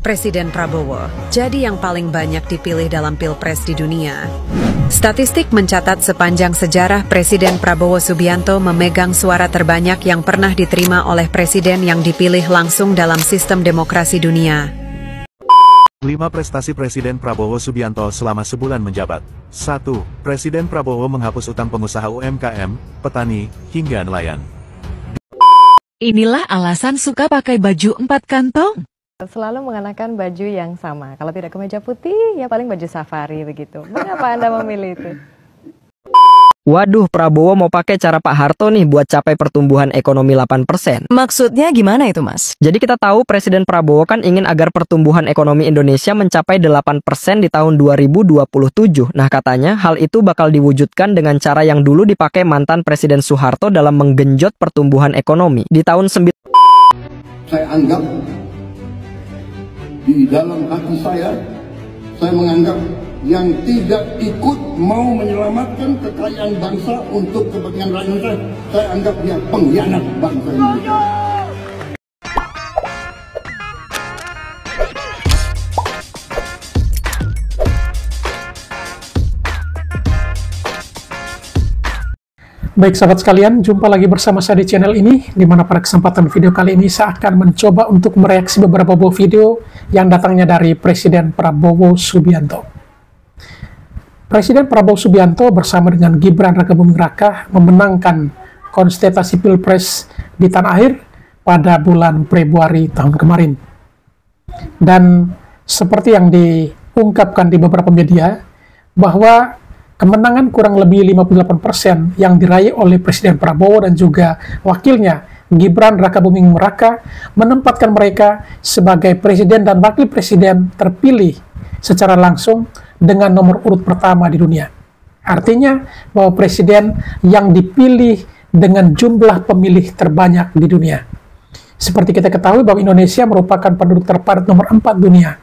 Presiden Prabowo jadi yang paling banyak dipilih dalam Pilpres di dunia. Statistik mencatat sepanjang sejarah Presiden Prabowo Subianto memegang suara terbanyak yang pernah diterima oleh presiden yang dipilih langsung dalam sistem demokrasi dunia. 5 prestasi Presiden Prabowo Subianto selama sebulan menjabat. 1. Presiden Prabowo menghapus utang pengusaha UMKM, petani, hingga nelayan. Inilah alasan suka pakai baju 4 kantong. Selalu mengenakan baju yang sama. Kalau tidak kemeja putih, ya paling baju safari begitu. Mengapa Anda memilih itu? Waduh, Prabowo mau pakai cara Pak Harto nih buat capai pertumbuhan ekonomi 8%. Maksudnya gimana itu, Mas? Jadi kita tahu Presiden Prabowo kan ingin agar pertumbuhan ekonomi Indonesia mencapai 8% di tahun 2027. Nah, katanya hal itu bakal diwujudkan dengan cara yang dulu dipakai mantan Presiden Soeharto dalam menggenjot pertumbuhan ekonomi. Di tahun Saya anggap di dalam hati saya menganggap yang tidak ikut mau menyelamatkan kekayaan bangsa untuk kepentingan rakyat saya anggap dia pengkhianat bangsa Indonesia. Baik sahabat sekalian, jumpa lagi bersama saya di channel ini, di mana pada kesempatan video kali ini saya akan mencoba untuk mereaksi beberapa buah video yang datangnya dari Presiden Prabowo Subianto. Presiden Prabowo Subianto bersama dengan Gibran Rakabuming Raka memenangkan kontestasi Pilpres di tanah air pada bulan Februari tahun kemarin. Dan seperti yang diungkapkan di beberapa media, bahwa kemenangan kurang lebih 58% yang diraih oleh Presiden Prabowo dan juga wakilnya Gibran Rakabuming Raka menempatkan mereka sebagai presiden dan wakil presiden terpilih secara langsung dengan nomor urut pertama di dunia. Artinya bahwa presiden yang dipilih dengan jumlah pemilih terbanyak di dunia. Seperti kita ketahui bahwa Indonesia merupakan penduduk terpadat nomor 4 dunia.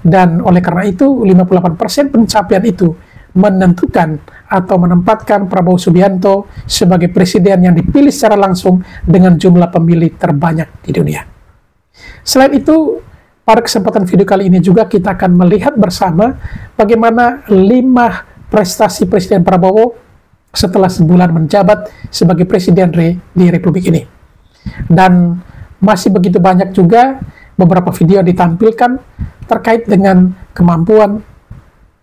Dan oleh karena itu 58% pencapaian itu menentukan atau menempatkan Prabowo Subianto sebagai presiden yang dipilih secara langsung dengan jumlah pemilih terbanyak di dunia. Selain itu, pada kesempatan video kali ini juga kita akan melihat bersama bagaimana 5 prestasi Presiden Prabowo setelah sebulan menjabat sebagai presiden di Republik ini. Dan masih begitu banyak juga beberapa video ditampilkan terkait dengan kemampuan,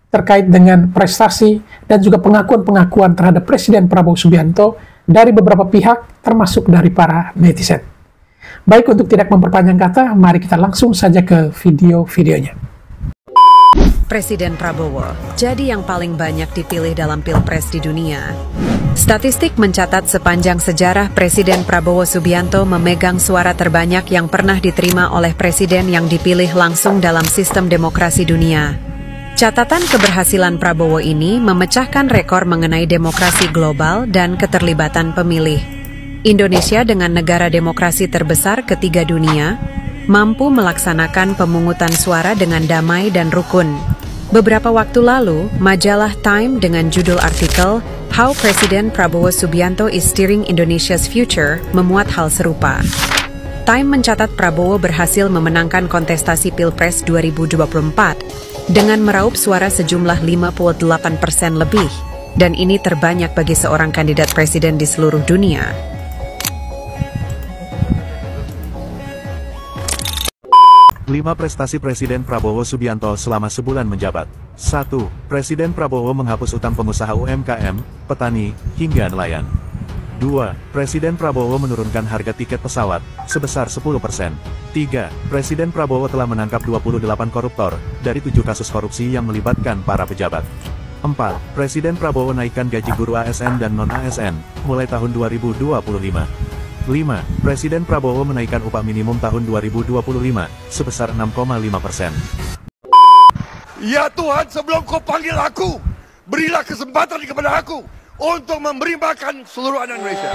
terkait dengan prestasi, dan juga pengakuan-pengakuan terhadap Presiden Prabowo Subianto dari beberapa pihak, termasuk dari para netizen. Baik, untuk tidak memperpanjang kata, mari kita langsung saja ke video-videonya. Presiden Prabowo jadi yang paling banyak dipilih dalam Pilpres di dunia. Statistik mencatat sepanjang sejarah Presiden Prabowo Subianto memegang suara terbanyak yang pernah diterima oleh presiden yang dipilih langsung dalam sistem demokrasi dunia. Catatan keberhasilan Prabowo ini memecahkan rekor mengenai demokrasi global dan keterlibatan pemilih. Indonesia dengan negara demokrasi terbesar ketiga dunia, mampu melaksanakan pemungutan suara dengan damai dan rukun. Beberapa waktu lalu, majalah Time dengan judul artikel How President Prabowo Subianto is Steering Indonesia's Future memuat hal serupa. Time mencatat Prabowo berhasil memenangkan kontestasi Pilpres 2024 dengan meraup suara sejumlah 58% lebih, dan ini terbanyak bagi seorang kandidat presiden di seluruh dunia. 5 prestasi Presiden Prabowo Subianto selama sebulan menjabat. 1. Presiden Prabowo menghapus utang pengusaha UMKM, petani, hingga nelayan. 2. Presiden Prabowo menurunkan harga tiket pesawat sebesar 10%. 3. Presiden Prabowo telah menangkap 28 koruptor dari 7 kasus korupsi yang melibatkan para pejabat. 4. Presiden Prabowo naikkan gaji guru ASN dan non-ASN mulai tahun 2025. 5. Presiden Prabowo menaikkan upah minimum tahun 2025 sebesar 6,5%. Ya Tuhan, sebelum kau panggil aku, berilah kesempatan kepada aku untuk memberi makan seluruh anak Indonesia.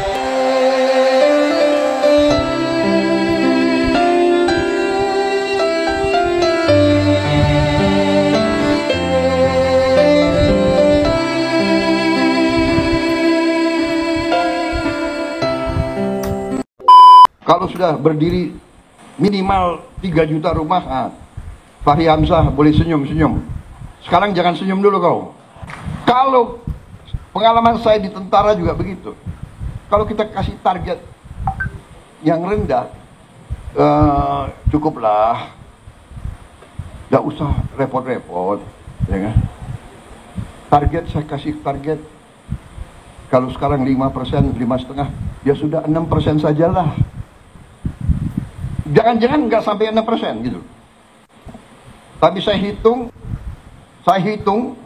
Kalau sudah berdiri minimal 3 juta rumah, Fahri Hamzah boleh senyum-senyum. Sekarang jangan senyum dulu kau. Kalau pengalaman saya di tentara juga begitu. Kalau kita kasih target yang rendah, cukuplah. Gak usah repot-repot, ya kan? Target saya kasih target. Kalau sekarang 5%, 5,5%, ya sudah 6% sajalah. Jangan-jangan nggak sampai 6% gitu. Tapi saya hitung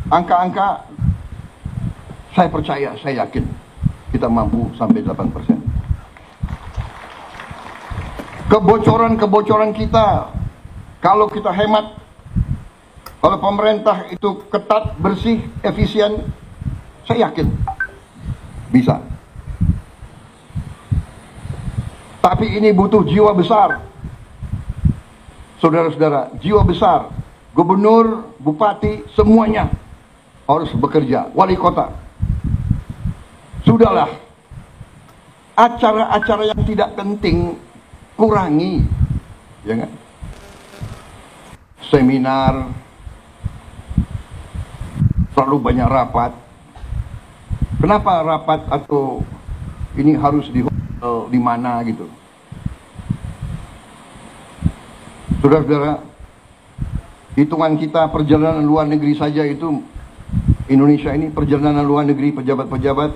angka-angka, saya percaya, saya yakin kita mampu sampai 8%. Kebocoran-kebocoran kita, kalau kita hemat, kalau pemerintah itu ketat, bersih, efisien, saya yakin bisa. Tapi ini butuh jiwa besar. Saudara-saudara, jiwa besar. Gubernur, bupati, semuanya harus bekerja. Wali kota. Sudahlah. Acara-acara yang tidak penting kurangi. Ya kan? Seminar, terlalu banyak rapat. Kenapa rapat atau ini harus di mana gitu? Saudara-saudara, hitungan kita perjalanan luar negeri saja itu, Indonesia ini perjalanan luar negeri pejabat-pejabat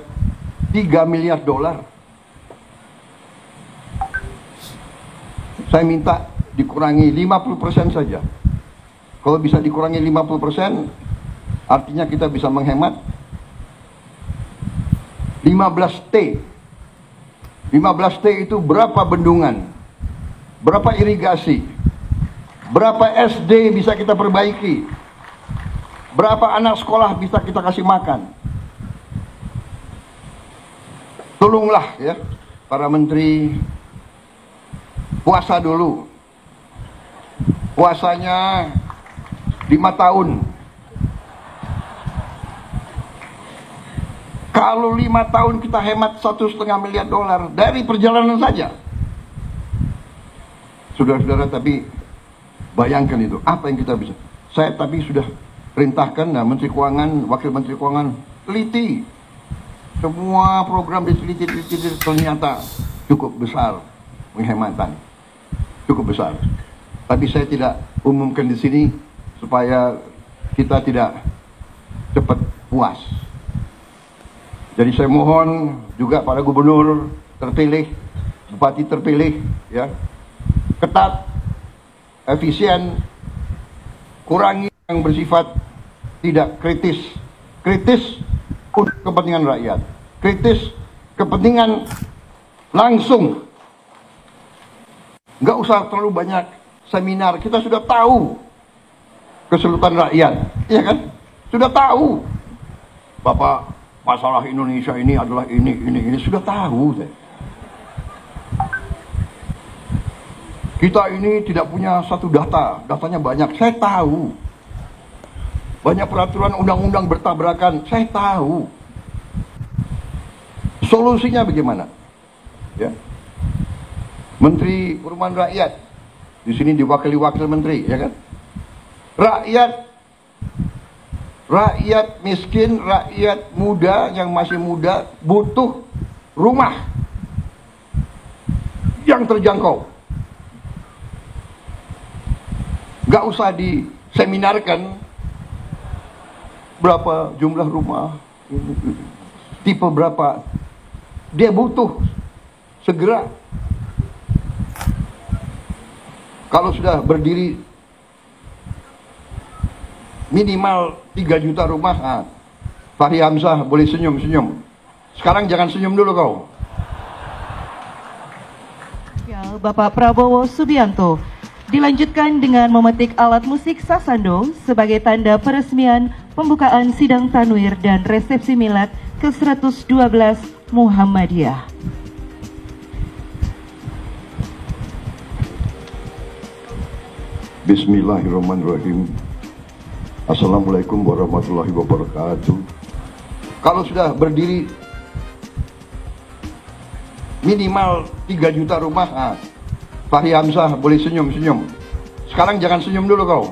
$3 miliar. Saya minta dikurangi 50% saja. Kalau bisa dikurangi 50%, artinya kita bisa menghemat 15T. 15T itu berapa bendungan, berapa irigasi, berapa SD bisa kita perbaiki, berapa anak sekolah bisa kita kasih makan. Tolonglah ya para menteri, puasa dulu. Puasanya 5 tahun. Kalau 5 tahun kita hemat $1,5 miliar dari perjalanan saja. Saudara-saudara, tapi bayangkan itu, apa yang kita bisa. Saya tapi sudah perintahkan, nah, Menteri Keuangan, Wakil Menteri Keuangan, teliti. Semua program diteliti, ternyata cukup besar penghematan. Cukup besar. Tapi saya tidak umumkan di sini supaya kita tidak cepat puas. Jadi saya mohon juga para gubernur terpilih, bupati terpilih, ya, ketat, efisien, kurangi yang bersifat tidak kritis, kritis untuk kepentingan rakyat, kritis kepentingan langsung. Nggak usah terlalu banyak seminar, kita sudah tahu kesulitan rakyat, ya kan? Sudah tahu, Bapak, masalah Indonesia ini adalah ini sudah tahu. Kita ini tidak punya satu data, datanya banyak, saya tahu. Banyak peraturan undang-undang bertabrakan, saya tahu. Solusinya bagaimana? Ya. Menteri Perumahan Rakyat, di sini diwakili wakil menteri, ya kan? Rakyat miskin, rakyat muda yang masih muda butuh rumah yang terjangkau. Gak usah diseminarkan berapa jumlah rumah, tipe berapa. Dia butuh segera. Kalau sudah berdiri minimal 3 juta rumah, nah, Fahri Hamzah boleh senyum-senyum. Sekarang jangan senyum dulu kau. Ya, Bapak Prabowo Subianto dilanjutkan dengan memetik alat musik sasando sebagai tanda peresmian pembukaan sidang tanwir dan resepsi milad ke-112 Muhammadiyah. Bismillahirrahmanirrahim. Assalamualaikum warahmatullahi wabarakatuh. Kalau sudah berdiri minimal 3 juta rumah, nah, Fahri Hamzah boleh senyum-senyum. Sekarang jangan senyum dulu kau.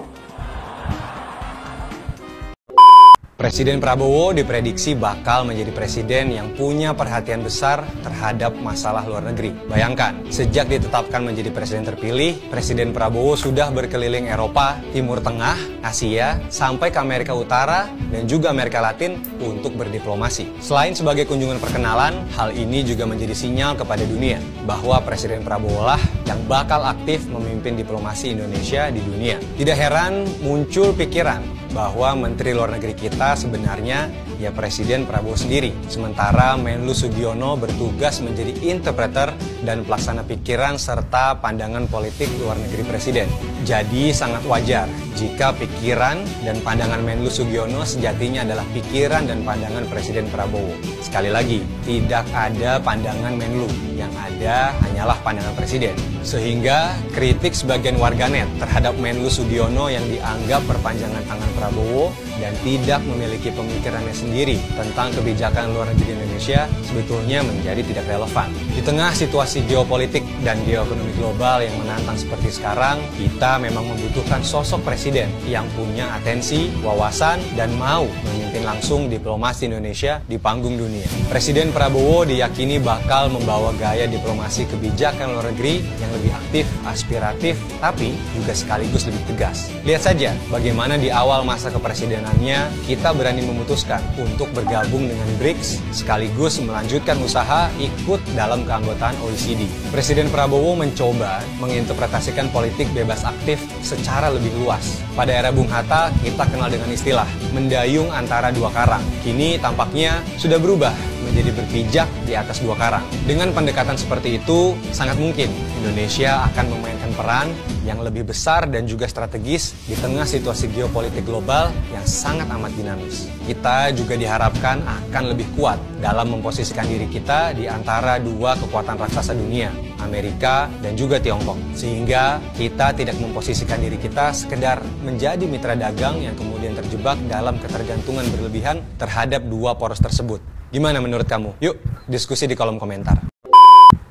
Presiden Prabowo diprediksi bakal menjadi presiden yang punya perhatian besar terhadap masalah luar negeri. Bayangkan, sejak ditetapkan menjadi presiden terpilih, Presiden Prabowo sudah berkeliling Eropa, Timur Tengah, Asia, sampai ke Amerika Utara, dan juga Amerika Latin untuk berdiplomasi. Selain sebagai kunjungan perkenalan, hal ini juga menjadi sinyal kepada dunia bahwa Presiden Prabowo lah yang bakal aktif memimpin diplomasi Indonesia di dunia. Tidak heran muncul pikiran bahwa Menteri Luar Negeri kita sebenarnya ya Presiden Prabowo sendiri. Sementara Menlu Sugiono bertugas menjadi interpreter dan pelaksana pikiran serta pandangan politik luar negeri Presiden. Jadi sangat wajar jika pikiran dan pandangan Menlu Sugiono sejatinya adalah pikiran dan pandangan Presiden Prabowo. Sekali lagi, tidak ada pandangan Menlu, yang ada hanyalah pandangan Presiden. Sehingga kritik sebagian warganet terhadap Menlu Sugiono yang dianggap perpanjangan tangan Prabowo dan tidak memiliki pemikirannya sendiri tentang kebijakan luar negeri Indonesia sebetulnya menjadi tidak relevan. Di tengah situasi geopolitik dan geoekonomi global yang menantang seperti sekarang, kita memang membutuhkan sosok presiden yang punya atensi, wawasan, dan mau memimpin langsung diplomasi Indonesia di panggung dunia. Presiden Prabowo diyakini bakal membawa gaya diplomasi kebijakan luar negeri yang lebih aktif, aspiratif, tapi juga sekaligus lebih tegas. Lihat saja bagaimana di awal masa kepresidenannya kita berani memutuskan untuk bergabung dengan BRICS sekaligus melanjutkan usaha ikut dalam keanggotaan OECD. Presiden Prabowo mencoba menginterpretasikan politik bebas aktif secara lebih luas. Pada era Bung Hatta, kita kenal dengan istilah mendayung antara dua karang. Kini tampaknya sudah berubah menjadi berpijak di atas dua karang. Dengan pendekatan seperti itu, sangat mungkin Indonesia akan memainkan peran yang lebih besar dan juga strategis di tengah situasi geopolitik global yang sangat amat dinamis. Kita juga diharapkan akan lebih kuat dalam memposisikan diri kita di antara dua kekuatan raksasa dunia, Amerika dan juga Tiongkok. Sehingga kita tidak memposisikan diri kita sekedar menjadi mitra dagang yang kemudian terjebak dalam ketergantungan berlebihan terhadap dua poros tersebut. Gimana menurut kamu? Yuk, diskusi di kolom komentar.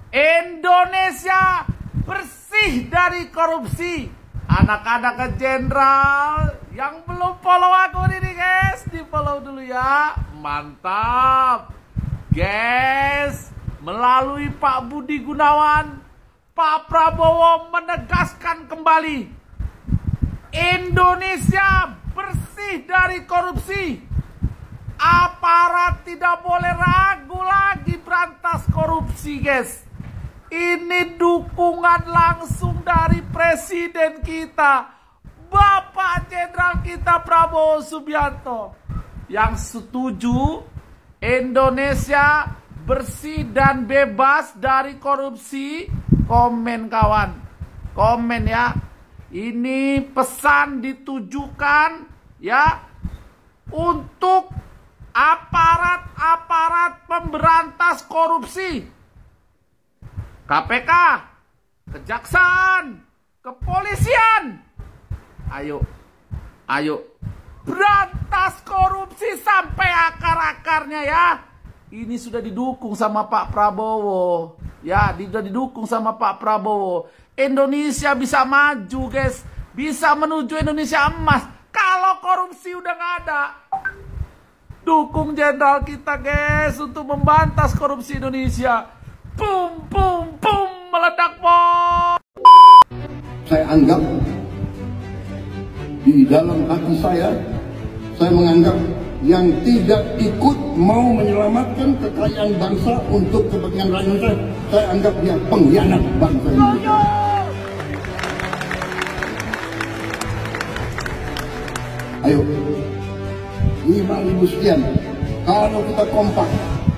Indonesia bersih dari korupsi. Anak-anak jenderal yang belum follow aku ini guys, di follow dulu ya. Mantap guys. Melalui Pak Budi Gunawan, Pak Prabowo menegaskan kembali Indonesia bersih dari korupsi. Aparat tidak boleh ragu lagi berantas korupsi guys. Ini dukungan langsung dari presiden kita, Bapak Jenderal kita Prabowo Subianto, yang setuju Indonesia bersih dan bebas dari korupsi. Komen kawan, komen ya. Ini pesan ditujukan ya untuk aparat-aparat pemberantas korupsi, KPK, Kejaksaan, Kepolisian. Ayo berantas korupsi sampai akar-akarnya ya. Ini sudah didukung sama Pak Prabowo. Ya, sudah didukung sama Pak Prabowo. Indonesia bisa maju guys, bisa menuju Indonesia emas. Kalau korupsi udah nggak ada, dukung jenderal kita guys untuk membantas korupsi Indonesia. Bum bum bum, meledak bom. Saya anggap di dalam hati saya menganggap yang tidak ikut mau menyelamatkan kekayaan bangsa untuk kepentingan rakyat saya anggap dia pengkhianat bangsa ini. Ayo, 5.000 sekian. Kalau kita kompak,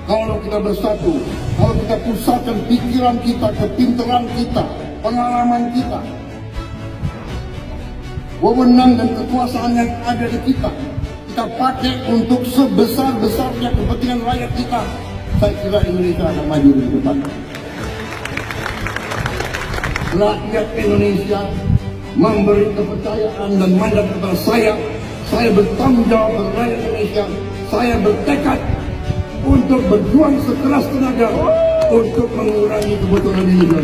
kalau kita bersatu, kalau kita pusatkan pikiran kita, kepintaran kita, pengalaman kita, wewenang dan kekuasaan yang ada di kita pakai untuk sebesar-besarnya kepentingan rakyat kita, saya kira Indonesia akan maju di depan. Rakyat Indonesia memberi kepercayaan dan mandat kepada saya bertanggung jawab kepada rakyat Indonesia. Saya bertekad untuk berjuang sekeras tenaga untuk mengurangi kebutuhan ini.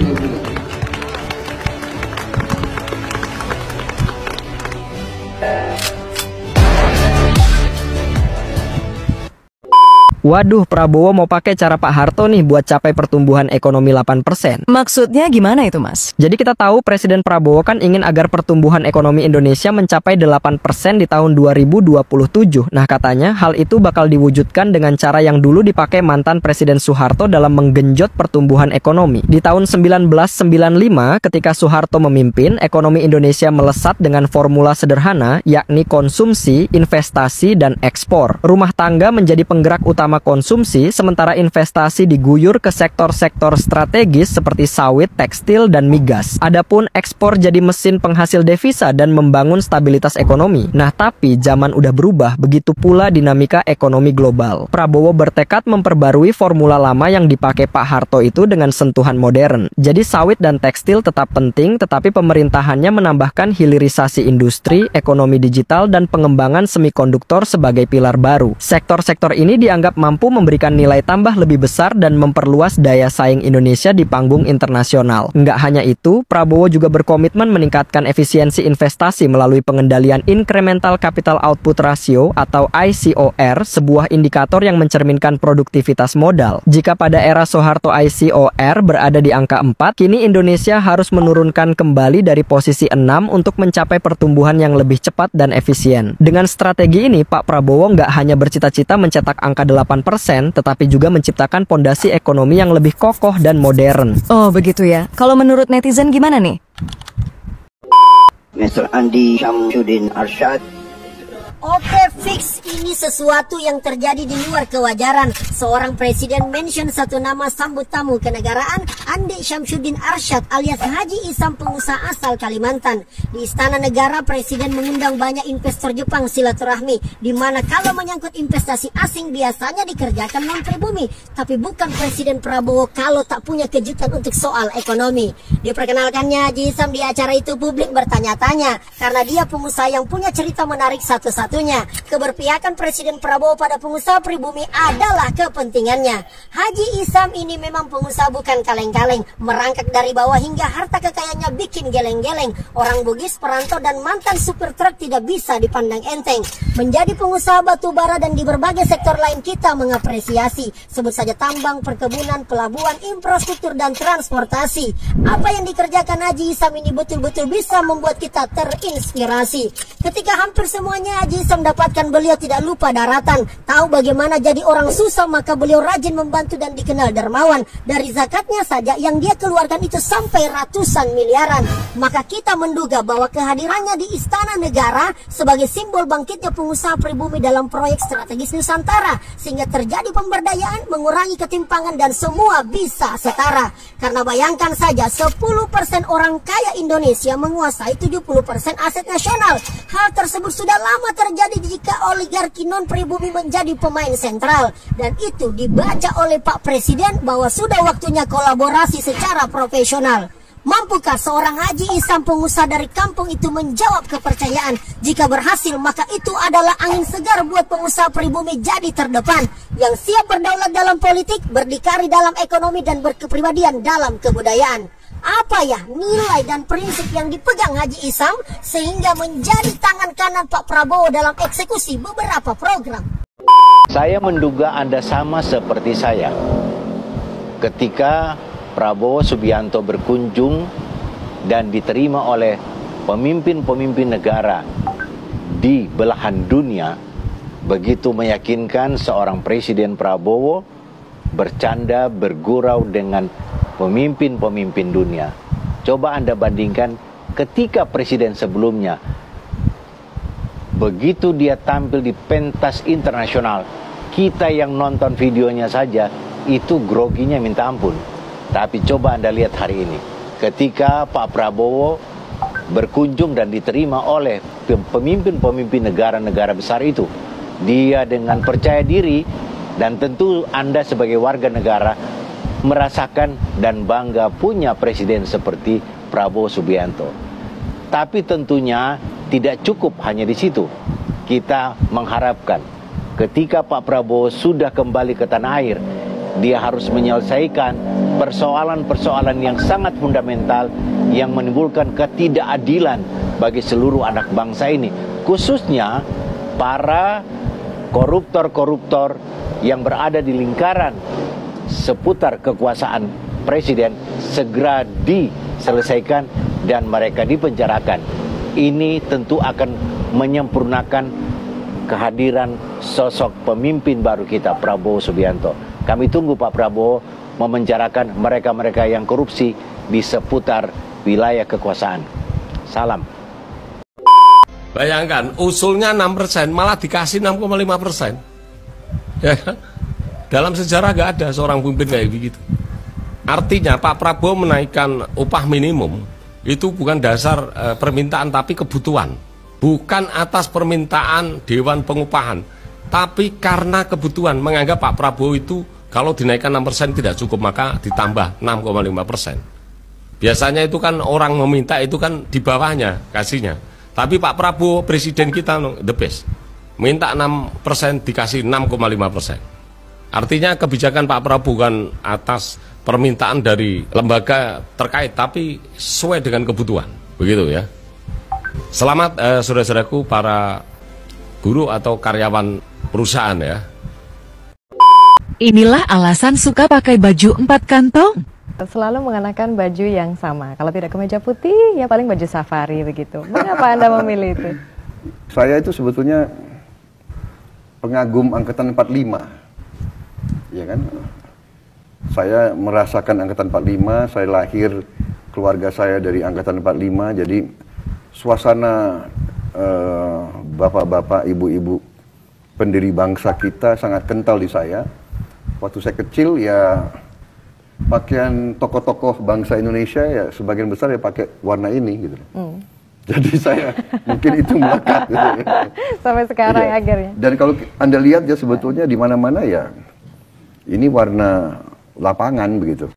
Waduh, Prabowo mau pakai cara Pak Harto nih buat capai pertumbuhan ekonomi 8%. Maksudnya gimana itu, Mas? Jadi kita tahu Presiden Prabowo kan ingin agar pertumbuhan ekonomi Indonesia mencapai 8% di tahun 2027. Nah, katanya hal itu bakal diwujudkan dengan cara yang dulu dipakai mantan Presiden Soeharto dalam menggenjot pertumbuhan ekonomi. Di tahun 1995, ketika Soeharto memimpin, ekonomi Indonesia melesat dengan formula sederhana, yakni konsumsi, investasi, dan ekspor. Rumah tangga menjadi penggerak utama konsumsi, sementara investasi diguyur ke sektor-sektor strategis seperti sawit, tekstil, dan migas. Adapun ekspor jadi mesin penghasil devisa dan membangun stabilitas ekonomi. Nah, tapi zaman udah berubah, begitu pula dinamika ekonomi global. Prabowo bertekad memperbarui formula lama yang dipakai Pak Harto itu dengan sentuhan modern. Jadi sawit dan tekstil tetap penting, tetapi pemerintahannya menambahkan hilirisasi industri, ekonomi digital, dan pengembangan semikonduktor sebagai pilar baru. Sektor-sektor ini dianggap mampu memberikan nilai tambah lebih besar dan memperluas daya saing Indonesia di panggung internasional. Nggak hanya itu, Prabowo juga berkomitmen meningkatkan efisiensi investasi melalui pengendalian Incremental Capital Output Ratio atau ICOR, sebuah indikator yang mencerminkan produktivitas modal. Jika pada era Soeharto ICOR berada di angka 4, kini Indonesia harus menurunkan kembali dari posisi 6 untuk mencapai pertumbuhan yang lebih cepat dan efisien. Dengan strategi ini, Pak Prabowo nggak hanya bercita-cita mencetak angka 8%, tetapi juga menciptakan pondasi ekonomi yang lebih kokoh dan modern. Oh, begitu ya. Kalau menurut netizen gimana nih? Mr. Andi Syamsuddin Arsyad. Oke, fix. Ini sesuatu yang terjadi di luar kewajaran. Seorang presiden mention satu nama sambut tamu kenegaraan, Andi Syamsuddin Arsyad alias Haji Isam, pengusaha asal Kalimantan. Di Istana Negara, presiden mengundang banyak investor Jepang silaturahmi, di mana kalau menyangkut investasi asing biasanya dikerjakan non-pribumi. Tapi bukan Presiden Prabowo kalau tak punya kejutan untuk soal ekonomi. Diperkenalkannya Haji Isam di acara itu, publik bertanya-tanya karena dia pengusaha yang punya cerita menarik satu-satunya. Keberpihakan Presiden Prabowo pada pengusaha pribumi adalah kepentingannya. Haji Isam ini memang pengusaha bukan kaleng-kaleng, merangkak dari bawah hingga harta kekayaannya bikin geleng-geleng. Orang Bugis, perantau, dan mantan supir truk tidak bisa dipandang enteng. Menjadi pengusaha batu bara dan di berbagai sektor lain kita mengapresiasi. Sebut saja tambang, perkebunan, pelabuhan, infrastruktur, dan transportasi. Apa yang dikerjakan Haji Isam ini betul-betul bisa membuat kita terinspirasi. Ketika hampir semuanya Haji Isam dapatkan, beliau tidak lupa daratan. Tahu bagaimana jadi orang susah, maka beliau rajin membantu dan dikenal dermawan. Dari zakatnya saja yang dia keluarkan itu sampai ratusan miliaran. Maka kita menduga bahwa kehadirannya di Istana Negara sebagai simbol bangkitnya pengusaha pribumi dalam proyek strategis Nusantara, sehingga terjadi pemberdayaan, mengurangi ketimpangan, dan semua bisa setara. Karena bayangkan saja 10% orang kaya Indonesia menguasai 70% aset nasional. Hal tersebut sudah lama terjadi jika oligarki non-pribumi menjadi pemain sentral. Dan itu dibaca oleh Pak Presiden bahwa sudah waktunya kolaborasi secara profesional. Mampukah seorang Haji Isam, pengusaha dari kampung itu, menjawab kepercayaan? Jika berhasil, maka itu adalah angin segar buat pengusaha pribumi jadi terdepan, yang siap berdaulat dalam politik, berdikari dalam ekonomi, dan berkepribadian dalam kebudayaan. Apa ya nilai dan prinsip yang dipegang Haji Isam sehingga menjadi tangan kanan Pak Prabowo dalam eksekusi beberapa program? Saya menduga Anda sama seperti saya. Ketika Prabowo Subianto berkunjung dan diterima oleh pemimpin-pemimpin negara di belahan dunia, begitu meyakinkan seorang Presiden Prabowo bercanda, bergurau dengan pemimpin-pemimpin dunia. Coba Anda bandingkan ketika presiden sebelumnya, begitu dia tampil di pentas internasional, kita yang nonton videonya saja itu groginya minta ampun. Tapi coba Anda lihat hari ini, ketika Pak Prabowo berkunjung dan diterima oleh pemimpin-pemimpin negara-negara besar itu, dia dengan percaya diri, dan tentu Anda sebagai warga negara merasakan dan bangga punya presiden seperti Prabowo Subianto. Tapi tentunya tidak cukup hanya di situ. Kita mengharapkan ketika Pak Prabowo sudah kembali ke tanah air, dia harus menyelesaikan persoalan-persoalan yang sangat fundamental yang menimbulkan ketidakadilan bagi seluruh anak bangsa ini, khususnya para koruptor-koruptor yang berada di lingkaran seputar kekuasaan presiden segera diselesaikan dan mereka dipenjarakan. Ini tentu akan menyempurnakan kehadiran sosok pemimpin baru kita, Prabowo Subianto. Kami tunggu Pak Prabowo memenjarakan mereka-mereka yang korupsi di seputar wilayah kekuasaan. Salam. Bayangkan, usulnya 6%, malah dikasih 6,5%. Ya kan? Dalam sejarah nggak ada seorang pemimpin kayak begitu. Artinya Pak Prabowo menaikkan upah minimum itu bukan dasar permintaan tapi kebutuhan. Bukan atas permintaan Dewan Pengupahan, tapi karena kebutuhan, menganggap Pak Prabowo itu kalau dinaikkan 6% tidak cukup, maka ditambah 6,5%. Biasanya itu kan orang meminta itu kan di bawahnya kasihnya. Tapi Pak Prabowo, presiden kita the best. Minta 6% dikasih 6,5%. Artinya kebijakan Pak Prabowo bukan atas permintaan dari lembaga terkait, tapi sesuai dengan kebutuhan. Begitu ya. Selamat saudara-saudaraku para guru atau karyawan perusahaan ya. Inilah alasan suka pakai baju 4 kantong. Selalu mengenakan baju yang sama. Kalau tidak kemeja putih, ya paling baju safari begitu. Mengapa Anda memilih itu? Saya itu sebetulnya pengagum angkatan 45. Ya kan? Saya merasakan angkatan 45, saya lahir, keluarga saya dari angkatan 45, jadi suasana bapak-bapak, ibu-ibu pendiri bangsa kita sangat kental di saya. Waktu saya kecil ya pakaian tokoh-tokoh bangsa Indonesia ya sebagian besar ya pakai warna ini gitu. Jadi saya mungkin itu melekat gitu. Sampai sekarang ya. Akhirnya. Dan kalau Anda lihat ya sebetulnya di mana-mana ya ini warna lapangan begitu.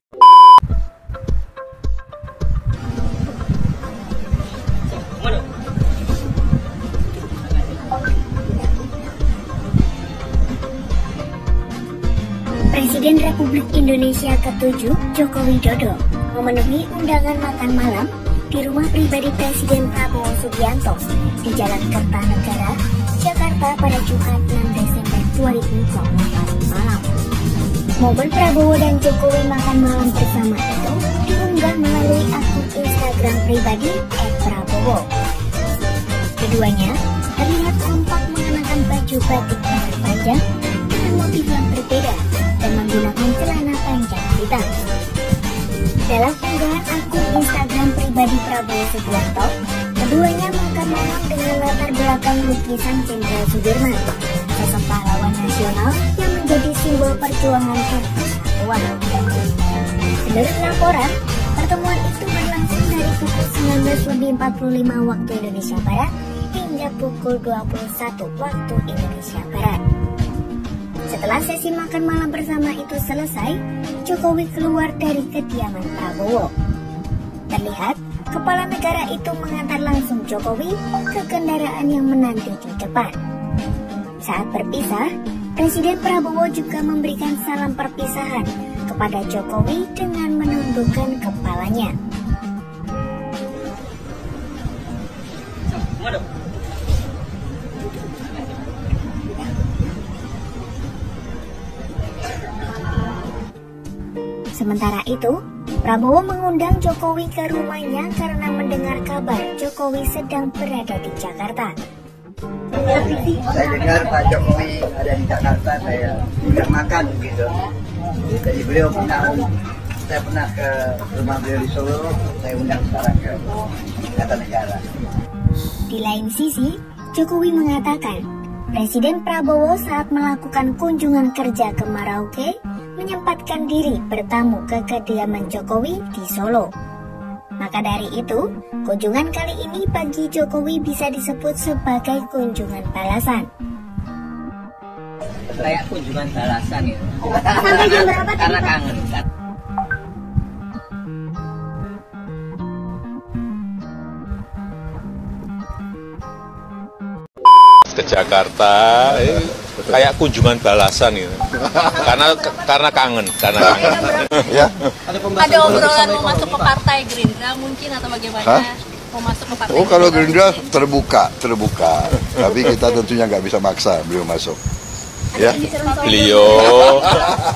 Presiden Republik Indonesia ke-7, Joko Widodo, memenuhi undangan makan malam di rumah pribadi Presiden Prabowo Subianto di Jalan Kertanegara, Jakarta pada Jumat 6 Desember 2024 malam. Momen Prabowo dan Jokowi makan malam bersama itu diunggah melalui akun Instagram pribadi @prabowo. Keduanya terlihat kompak mengenakan baju batik lengan panjang dengan motif yang berbeda dan menggunakan celana panjang hitam. Dalam unggahan akun Instagram pribadi Prabowo Subianto, keduanya makan malam dengan latar belakang lukisan Jenderal Sudirman, sosok pahlawan nasional yang menjadi simbol perjuangan dan persatuan. Menurut laporan, pertemuan itu berlangsung dari pukul 19.45 waktu Indonesia Barat hingga pukul 21 waktu Indonesia Barat. Setelah sesi makan malam bersama itu selesai, Jokowi keluar dari kediaman Prabowo. Terlihat, kepala negara itu mengantar langsung Jokowi ke kendaraan yang menanti di depan. Saat berpisah, Presiden Prabowo juga memberikan salam perpisahan kepada Jokowi dengan menundukkan kepalanya. Sementara itu, Prabowo mengundang Jokowi ke rumahnya karena mendengar kabar Jokowi sedang berada di Jakarta. Saya dengar Pak Jokowi ada di Jakarta, saya undang makan gitu. Jadi beliau saya pernah ke rumah beliau di Solo, saya undang sekarang ke Kertanegara. Di lain sisi, Jokowi mengatakan, Presiden Prabowo saat melakukan kunjungan kerja ke Merauke menyempatkan diri bertamu ke kediaman Jokowi di Solo. Maka dari itu, kunjungan kali ini bagi Jokowi bisa disebut sebagai kunjungan balasan. Kayak kunjungan balasan ya. Sampai jam berapa? Karena kangen. Ke Jakarta kayak kunjungan balasan gitu. karena kangen ya. Ada obrolan mau masuk ke partai Gerindra mungkin atau bagaimana? Hah? Mau masuk ke partai kalau Gerindra terbuka tapi kita tentunya nggak bisa maksa beliau masuk. Ya,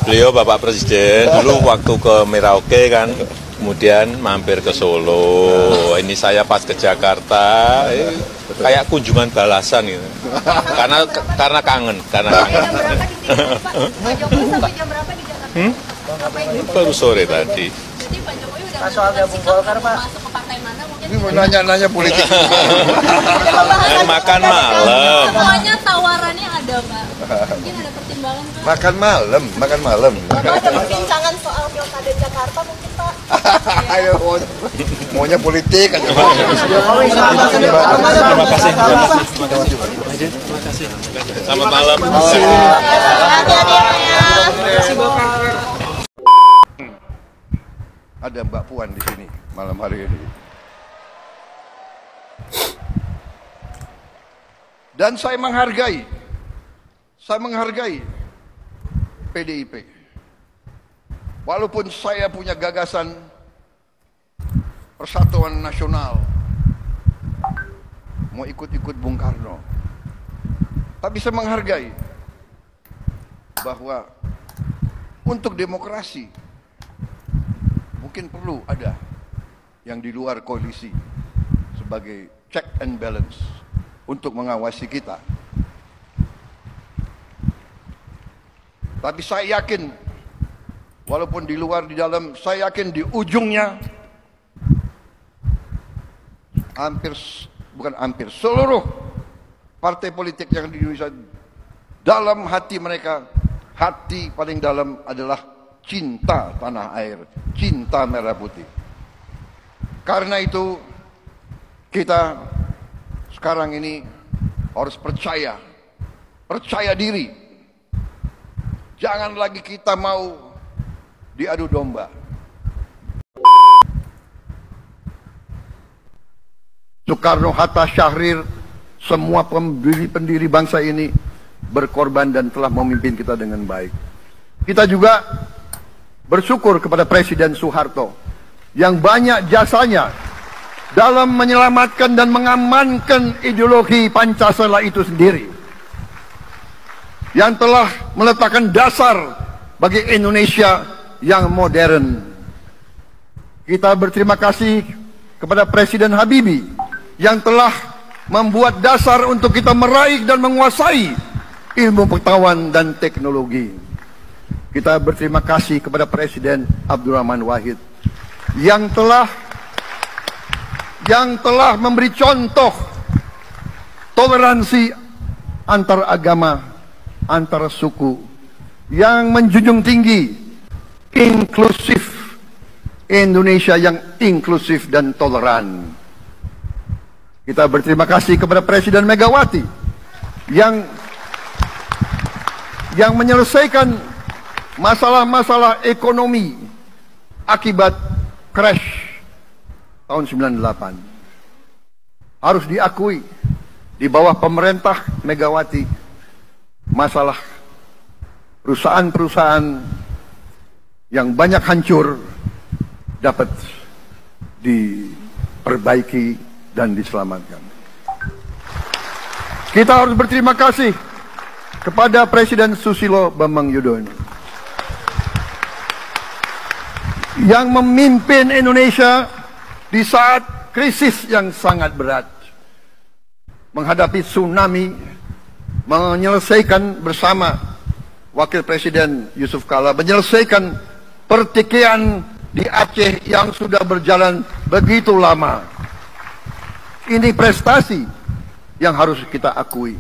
beliau Bapak Presiden dulu waktu ke Merauke kan, kemudian mampir ke Solo. Ini saya pas ke Jakarta, kayak kunjungan balasan gitu. Karena kangen. Pak Jokowi sampai jam berapa di Jakarta? Baru sore tadi. Jadi Pak Jokowi udah soal gabung Golkar, Pak. Masuk ke partai mana mungkin? Ini mau nanya-nanya politik. Makan malam. Semuanya tawarannya ada, Pak. Mungkin ada pertimbangan, Pak. Makan malam. Ada perbincangan soal pilkada Jakarta mungkin, Pak. Ayo, maunya politik aja. Terima kasih. Selamat malam. Ada Mbak Puan di sini malam hari ini. Dan saya menghargai PDIP. Walaupun saya punya gagasan persatuan nasional, mau ikut-ikut Bung Karno, tapi saya menghargai bahwa untuk demokrasi mungkin perlu ada yang di luar koalisi sebagai check and balance untuk mengawasi kita. Tapi saya yakin, walaupun di luar di dalam, saya yakin di ujungnya seluruh partai politik yang di Indonesia, dalam hati mereka, hati paling dalam adalah cinta tanah air, cinta merah putih. Karena itu kita sekarang ini harus percaya diri. Jangan lagi kita mau diadu domba. Soekarno, Hatta, Syahrir, semua pendiri bangsa ini berkorban dan telah memimpin kita dengan baik. Kita juga bersyukur kepada Presiden Soeharto yang banyak jasanya dalam menyelamatkan dan mengamankan ideologi Pancasila itu sendiri, yang telah meletakkan dasar bagi Indonesia yang modern. Kita berterima kasih kepada Presiden Habibie yang telah membuat dasar untuk kita meraih dan menguasai ilmu pengetahuan dan teknologi. Kita berterima kasih kepada Presiden Abdurrahman Wahid yang telah memberi contoh toleransi antar agama, antar suku, yang menjunjung tinggi inklusif, Indonesia yang inklusif dan toleran. Kita berterima kasih kepada Presiden Megawati yang menyelesaikan masalah-masalah ekonomi akibat crash tahun 98. Harus diakui, di bawah pemerintah Megawati, masalah perusahaan-perusahaan yang banyak hancur dapat diperbaiki dan diselamatkan. Kita harus berterima kasih kepada Presiden Susilo Bambang Yudhoyono yang memimpin Indonesia di saat krisis yang sangat berat, menghadapi tsunami, menyelesaikan bersama Wakil Presiden Yusuf Kala, menyelesaikan pertikaian di Aceh yang sudah berjalan begitu lama. Ini prestasi yang harus kita akui.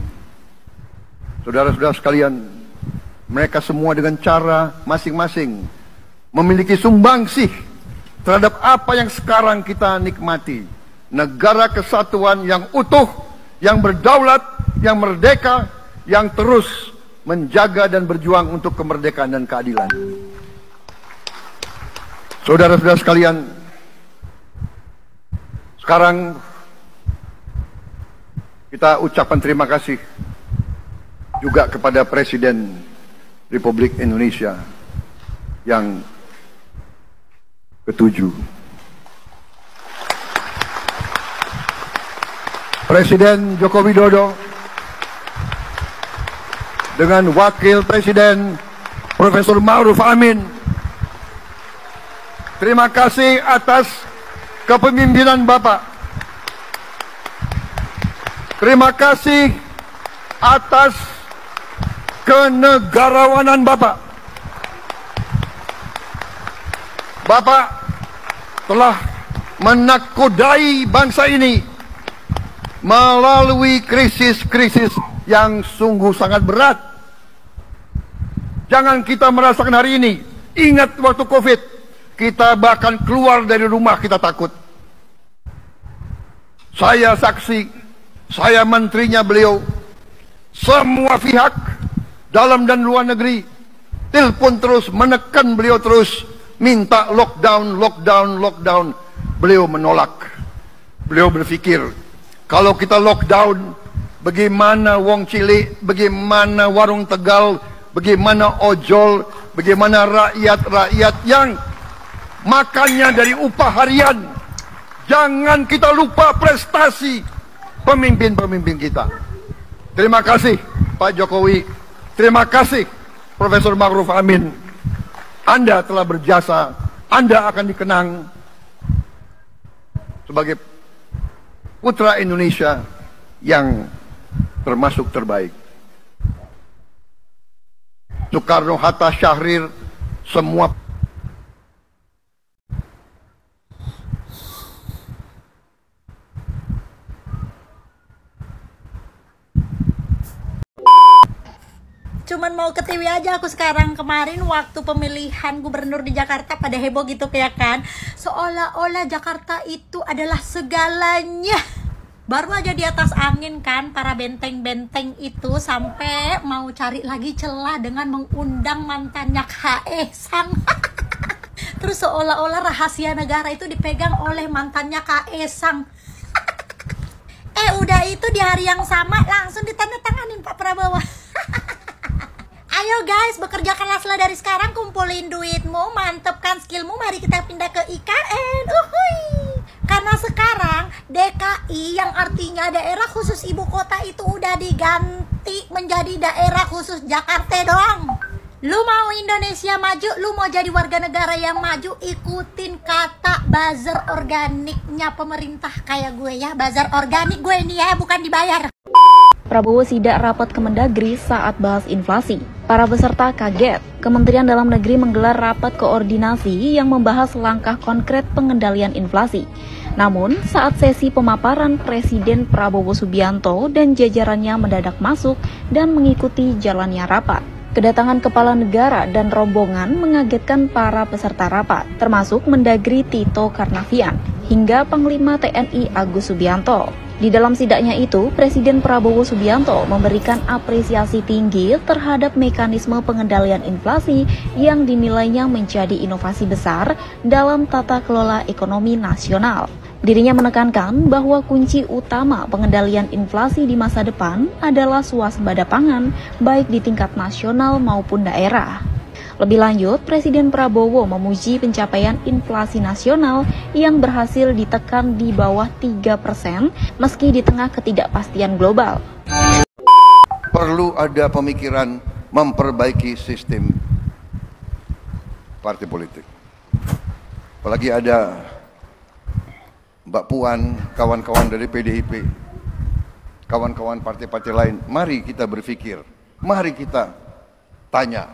Saudara-saudara sekalian, mereka semua dengan cara masing-masing memiliki sumbangsih terhadap apa yang sekarang kita nikmati. Negara kesatuan yang utuh, yang berdaulat, yang merdeka, yang terus menjaga dan berjuang untuk kemerdekaan dan keadilan. Saudara-saudara sekalian, sekarang kita ucapkan terima kasih juga kepada Presiden Republik Indonesia yang ke-7. Presiden Joko Widodo dengan Wakil Presiden Profesor Ma'ruf Amin. Terima kasih atas kepemimpinan Bapak. Terima kasih atas kenegarawanan Bapak. Bapak telah menakodai bangsa ini melalui krisis-krisis yang sungguh sangat berat. Jangan kita merasakan hari ini. Ingat waktu Covid, kita bahkan keluar dari rumah kita takut. Saya saksi, saya menterinya beliau, semua pihak dalam dan luar negeri telepon terus, menekan beliau terus, minta lockdown, lockdown, lockdown. Beliau menolak. Beliau berpikir, kalau kita lockdown, bagaimana wong cilik, bagaimana warung Tegal, bagaimana ojol, bagaimana rakyat-rakyat yang makannya dari upah harian. Jangan kita lupa prestasi pemimpin-pemimpin kita. Terima kasih Pak Jokowi, terima kasih Profesor Ma'ruf Amin. Anda telah berjasa, Anda akan dikenang sebagai putra Indonesia yang termasuk terbaik. Soekarno, Hatta, Syahrir, semua cuman mau ke TV aja aku sekarang. Kemarin waktu pemilihan gubernur di Jakarta pada heboh gitu ya kan, seolah-olah Jakarta itu adalah segalanya. Baru aja di atas angin kan para benteng-benteng itu, sampai mau cari lagi celah dengan mengundang mantannya Kaesang. Terus seolah-olah rahasia negara itu dipegang oleh mantannya Kaesang. Udah itu di hari yang sama langsung ditandatanganin Pak Prabowo. Ayo guys, bekerja keraslah dari sekarang, kumpulin duitmu, mantepkan skillmu, mari kita pindah ke IKN. Karena sekarang DKI yang artinya daerah khusus ibu kota itu udah diganti menjadi daerah khusus Jakarta doang. Lu mau Indonesia maju, lu mau jadi warga negara yang maju, ikutin kata buzzer organiknya pemerintah kayak gue ya. Buzzer organik gue ini ya, bukan dibayar. Prabowo sidak rapat Kemendagri saat bahas inflasi. Para peserta kaget. Kementerian Dalam Negeri menggelar rapat koordinasi yang membahas langkah konkret pengendalian inflasi. Namun, saat sesi pemaparan, Presiden Prabowo Subianto dan jajarannya mendadak masuk dan mengikuti jalannya rapat. Kedatangan kepala negara dan rombongan mengagetkan para peserta rapat, termasuk Mendagri Tito Karnavian hingga Panglima TNI Agus Subianto. Di dalam sidaknya itu, Presiden Prabowo Subianto memberikan apresiasi tinggi terhadap mekanisme pengendalian inflasi yang dinilainya menjadi inovasi besar dalam tata kelola ekonomi nasional. Dirinya menekankan bahwa kunci utama pengendalian inflasi di masa depan adalah swasembada pangan, baik di tingkat nasional maupun daerah. Lebih lanjut, Presiden Prabowo memuji pencapaian inflasi nasional yang berhasil ditekan di bawah 3% meski di tengah ketidakpastian global. Perlu ada pemikiran memperbaiki sistem partai politik. Apalagi ada Mbak Puan, kawan-kawan dari PDIP, kawan-kawan partai-partai lain. Mari kita berpikir, mari kita tanya,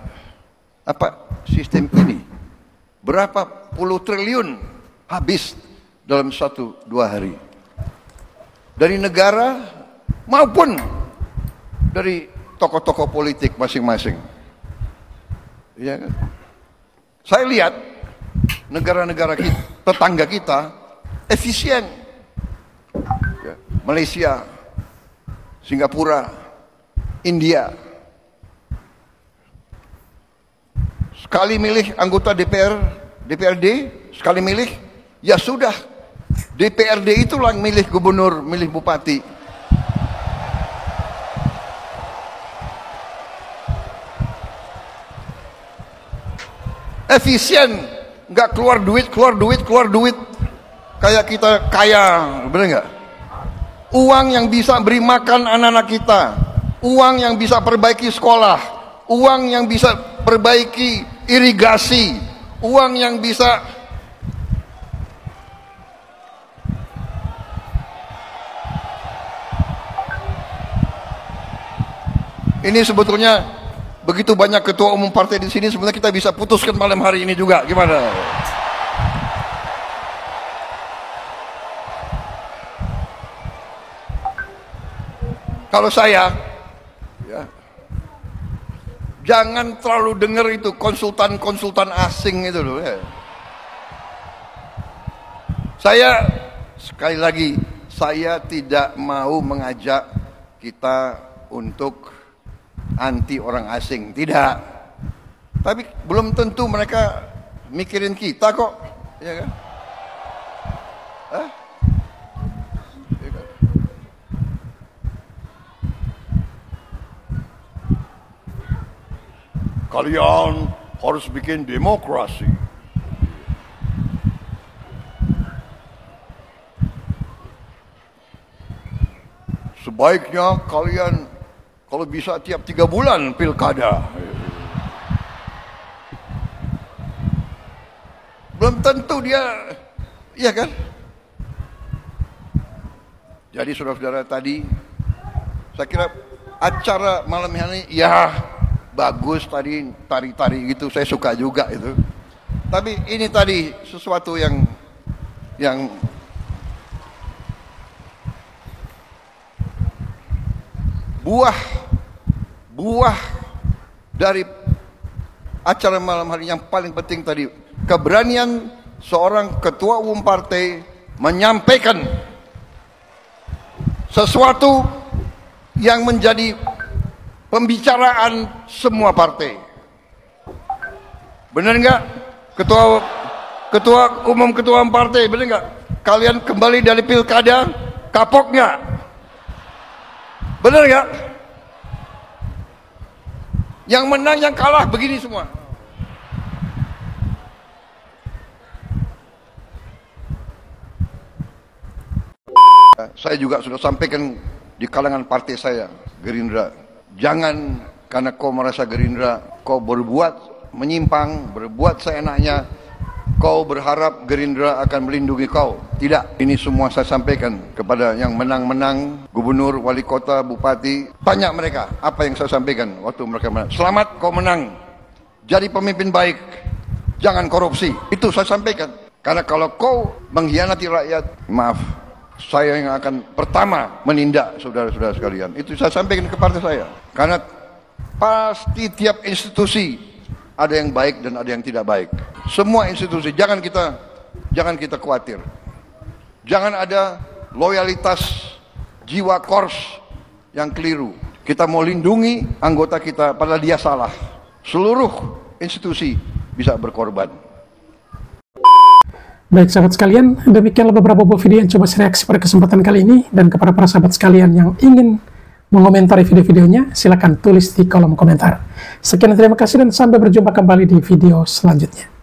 apa sistem ini berapa puluh triliun habis dalam 1-2 hari dari negara maupun dari tokoh-tokoh politik masing-masing, ya kan? Saya lihat negara-negara kita, tetangga kita efisien, ya, Malaysia, Singapura, India. Sekali milih anggota DPRD, sekali milih, ya sudah, DPRD itulah yang milih gubernur, milih bupati. Efisien, nggak keluar duit, kayak kita kaya, bener nggak? Uang yang bisa beri makan anak-anak kita, uang yang bisa perbaiki sekolah, uang yang bisa perbaiki irigasi, uang yang bisa ini sebetulnya begitu banyak ketua umum partai di sini, sebenarnya kita bisa putuskan malam hari ini juga. Gimana? Kalau saya, ya, jangan terlalu dengar itu konsultan-konsultan asing itu loh. Ya. Saya sekali lagi, saya tidak mau mengajak kita untuk anti orang asing, tidak. Tapi belum tentu mereka mikirin kita kok, ya kan? Hah? Ya kan? Kalian harus bikin demokrasi. Sebaiknya kalian kalau bisa tiap 3 bulan pilkada. Belum tentu dia, iya kan? Jadi saudara-saudara tadi, saya kira acara malam ini ya bagus tadi, tari-tari gitu, saya suka juga itu. Tapi ini tadi sesuatu yang buah dari acara malam hari yang paling penting tadi, keberanian seorang ketua umum partai menyampaikan sesuatu yang menjadi pembicaraan semua partai. Benar nggak, ketua umum partai, benar nggak? Kalian kembali dari pilkada kapok nggak? Benar nggak? Yang menang, yang kalah begini semua. Saya juga sudah sampaikan di kalangan partai saya, Gerindra, jangan karena kau merasa Gerindra kau berbuat menyimpang, berbuat seenaknya, kau berharap Gerindra akan melindungi kau. Tidak, ini semua saya sampaikan kepada yang menang-menang, gubernur, wali kota, bupati, banyak mereka. Apa yang saya sampaikan waktu mereka menang? Selamat kau menang, jadi pemimpin baik, jangan korupsi. Itu saya sampaikan. Karena kalau kau mengkhianati rakyat, maaf, saya yang akan pertama menindak saudara-saudara sekalian. Itu saya sampaikan ke partai saya. Karena pasti tiap institusi ada yang baik dan ada yang tidak baik. Semua institusi, jangan kita khawatir. Jangan ada loyalitas jiwa kors yang keliru. Kita mau lindungi anggota kita padahal dia salah. Seluruh institusi bisa berkorban. Baik sahabat sekalian, demikianlah beberapa video yang coba saya reaksi pada kesempatan kali ini. Dan kepada para sahabat sekalian yang ingin mengomentari video-videonya, silakan tulis di kolom komentar. Sekian, terima kasih dan sampai berjumpa kembali di video selanjutnya.